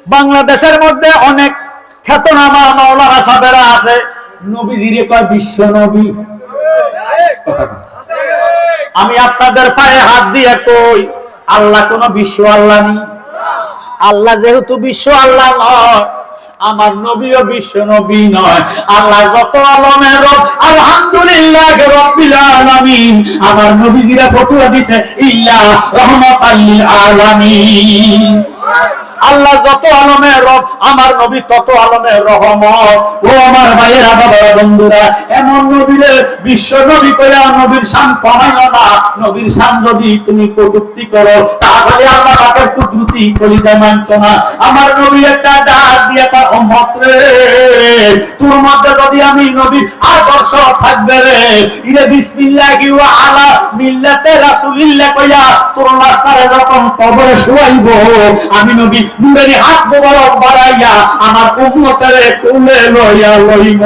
বাংলাদেশের মধ্যে অনেক খ্যাতনামা মাওলানা সাহেবেরা আছে, নবীজিরে কয় বিশ্ব নবী। আমি আপনাদের পায়ে হাত দিয়ে কই, আল্লাহ কোন বিশ্ব আল্লাহ নেই। আল্লাহ যেহেতু বিশ্ব আল্লাহ নয়, আমার নবীও বিশ্ব নবী নয়। আল্লাহ যত আলমের রব, আলহামদুলিল্লাহ রাব্বিল আলামিন। আমার নবীজিরা ফতোয়া দিছে ইল্লা রাহমাতাল লিল আলামিন। আল্লাহ যত আলমের রব, আমার নবী তত আলমের রহমত। ও আমার ভাইয়েরা, বাবারা, বন্ধুরা, এমন নবীরে বিশ্ব নবী কইরা নবীর শান কমাইও না। নবীর শান যদি তুমি কটূক্তি করো, তাহলে আল্লাহ পাকের কুদরতি কলিজায় মানতো না। আমার নবী একটা ডাক দিয়ে তার উম্মত রে, তোর মধ্যে যদি আমি নবীর আদর্শ থাকবে রে, ইরে বিসমিল্লাহি ওয়া আলা মিল্লাতে রাসূলিল্লাহ কইয়া তোর লাশটারে যখন কবরে শুয়াইব, আমি নবী নূরের হাত মোবারক বাড়াইয়া আমার উম্মতের কোলে লইয়া লইব।